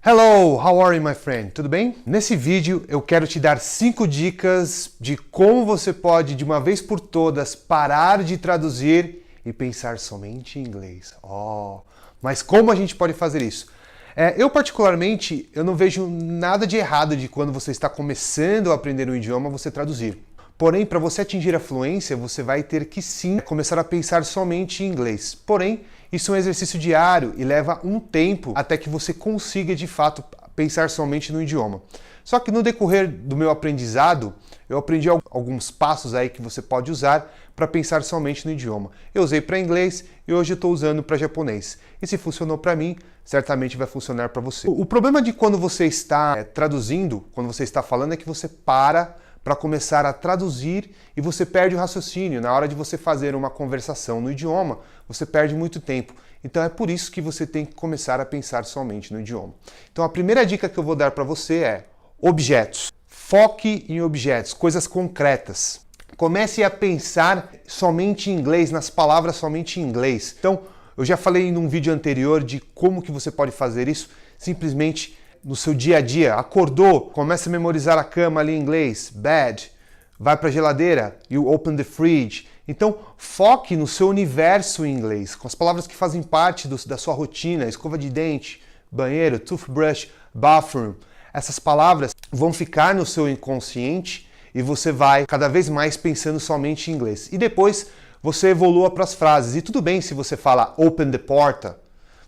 Hello, how are you, my friend? Tudo bem? Nesse vídeo eu quero te dar 5 dicas de como você pode, de uma vez por todas, parar de traduzir e pensar somente em inglês. Mas como a gente pode fazer isso? Eu particularmente, eu não vejo nada de errado de quando você está começando a aprender um idioma, você traduzir. Porém, para você atingir a fluência, você vai ter que sim começar a pensar somente em inglês. Porém, isso é um exercício diário e leva um tempo até que você consiga de fato pensar somente no idioma. Só que no decorrer do meu aprendizado, eu aprendi alguns passos aí que você pode usar para pensar somente no idioma. Eu usei para inglês e hoje eu estou usando para japonês. E se funcionou para mim, certamente vai funcionar para você. O problema de quando você está traduzindo, quando você está falando, é que você para começar a traduzir e você perde o raciocínio. Na hora de você fazer uma conversação no idioma, você perde muito tempo. Então é por isso que você tem que começar a pensar somente no idioma. Então a primeira dica que eu vou dar para você é objetos. Foque em objetos, coisas concretas. Comece a pensar somente em inglês, nas palavras somente em inglês. Então, eu já falei num vídeo anterior de como que você pode fazer isso, simplesmente no seu dia a dia. Acordou, começa a memorizar a cama ali em inglês, bed, vai para a geladeira, you open the fridge. Então, foque no seu universo em inglês, com as palavras que fazem parte da sua rotina, escova de dente, banheiro, toothbrush, bathroom. Essas palavras vão ficar no seu inconsciente e você vai cada vez mais pensando somente em inglês. E depois você evolua para as frases. E tudo bem se você fala open the porta,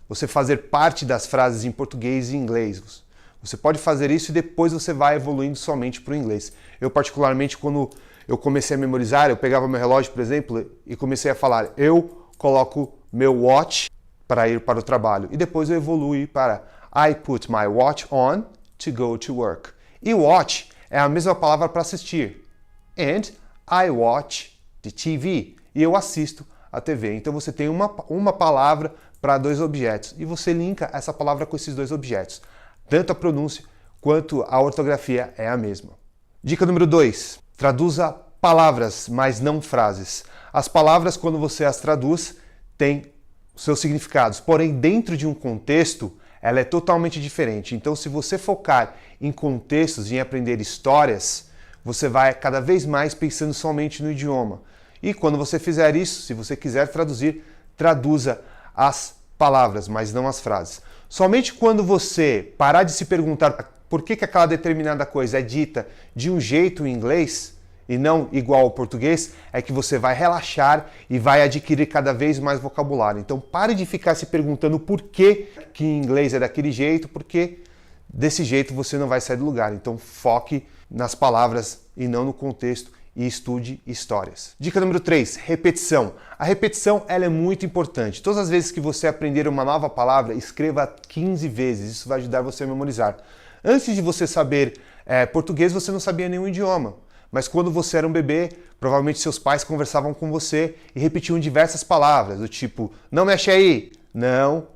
você fazer parte das frases em português e inglês. Você pode fazer isso e depois você vai evoluindo somente para o inglês. Eu particularmente, quando eu comecei a memorizar, eu pegava meu relógio, por exemplo, e comecei a falar, eu coloco meu watch para ir para o trabalho. E depois eu evolui para I put my watch on to go to work. E watch é a mesma palavra para assistir. And I watch the TV. E eu assisto a TV. Então você tem uma palavra para dois objetos. E você linka essa palavra com esses dois objetos. Tanto a pronúncia quanto a ortografia é a mesma. Dica número 2. Traduza palavras, mas não frases. As palavras, quando você as traduz, têm seus significados. Porém, dentro de um contexto, ela é totalmente diferente. Então, se você focar em contextos, em aprender histórias, você vai cada vez mais pensando somente no idioma. E quando você fizer isso, se você quiser traduzir, traduza as palavras, mas não as frases. Somente quando você parar de se perguntar por que aquela determinada coisa é dita de um jeito em inglês e não igual ao português, é que você vai relaxar e vai adquirir cada vez mais vocabulário. Então pare de ficar se perguntando por que em inglês é daquele jeito, porque desse jeito você não vai sair do lugar. Então foque nas palavras e não no contexto e estude histórias. Dica número 3, repetição. A repetição ela é muito importante. Todas as vezes que você aprender uma nova palavra, escreva 15 vezes. Isso vai ajudar você a memorizar. Antes de você saber português, você não sabia nenhum idioma. Mas quando você era um bebê, provavelmente seus pais conversavam com você e repetiam diversas palavras, do tipo, não mexe aí, não,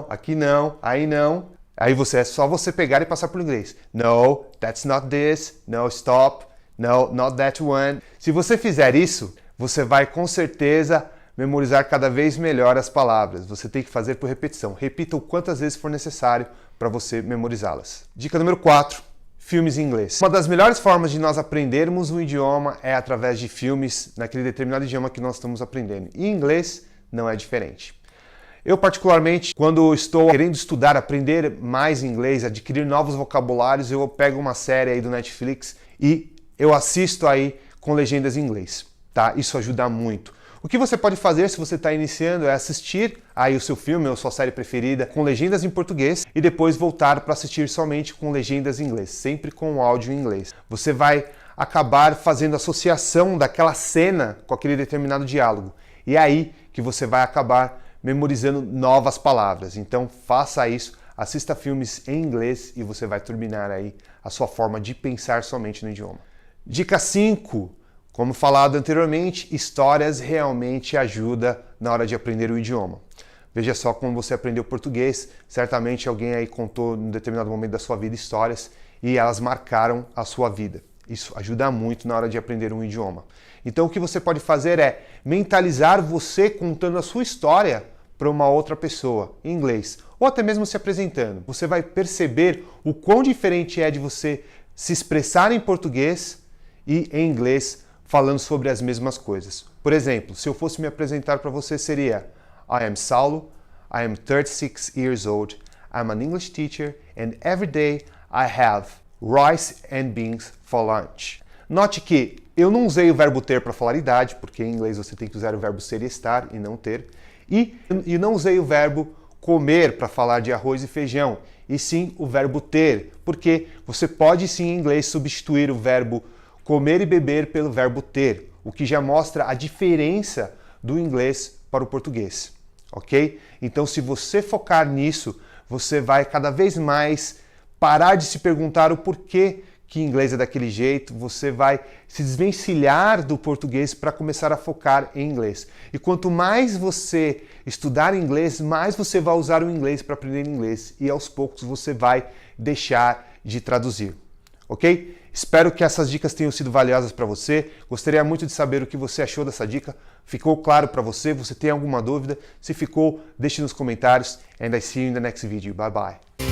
aqui não, aí não. Aí é só você pegar e passar para o inglês. No, that's not this, no, stop, no, not that one. Se você fizer isso, você vai com certeza memorizar cada vez melhor as palavras. Você tem que fazer por repetição. Repita o quantas vezes for necessário para você memorizá-las. Dica número 4. Filmes em inglês. Uma das melhores formas de nós aprendermos um idioma é através de filmes naquele determinado idioma que nós estamos aprendendo. E em inglês não é diferente. Eu particularmente, quando estou querendo estudar, aprender mais inglês, adquirir novos vocabulários, eu pego uma série aí do Netflix e eu assisto aí com legendas em inglês, tá? Isso ajuda muito. O que você pode fazer se você está iniciando é assistir aí o seu filme ou sua série preferida com legendas em português e depois voltar para assistir somente com legendas em inglês, sempre com o áudio em inglês. Você vai acabar fazendo associação daquela cena com aquele determinado diálogo. E é aí que você vai acabar memorizando novas palavras. Então faça isso, assista filmes em inglês e você vai turbinar aí a sua forma de pensar somente no idioma. Dica 5. Como falado anteriormente, histórias realmente ajudam na hora de aprender o idioma. Veja só como você aprendeu português, certamente alguém aí contou em um determinado momento da sua vida histórias e elas marcaram a sua vida. Isso ajuda muito na hora de aprender um idioma. Então o que você pode fazer é mentalizar você contando a sua história para uma outra pessoa em inglês, ou até mesmo se apresentando. Você vai perceber o quão diferente é de você se expressar em português e em inglês falando sobre as mesmas coisas. Por exemplo, se eu fosse me apresentar para você seria I am Saulo, I am 36 years old, I'm an English teacher and every day I have rice and beans for lunch. Note que eu não usei o verbo ter para falar idade, porque em inglês você tem que usar o verbo ser e estar e não ter. E não usei o verbo comer para falar de arroz e feijão, e sim o verbo ter, porque você pode sim em inglês substituir o verbo comer e beber pelo verbo ter, o que já mostra a diferença do inglês para o português, ok? Então se você focar nisso, você vai cada vez mais parar de se perguntar o porquê que inglês é daquele jeito, você vai se desvencilhar do português para começar a focar em inglês. E quanto mais você estudar inglês, mais você vai usar o inglês para aprender inglês e aos poucos você vai deixar de traduzir, ok? Espero que essas dicas tenham sido valiosas para você. Gostaria muito de saber o que você achou dessa dica. Ficou claro para você? Você tem alguma dúvida? Se ficou, deixe nos comentários. And I see you in the next video. Bye bye.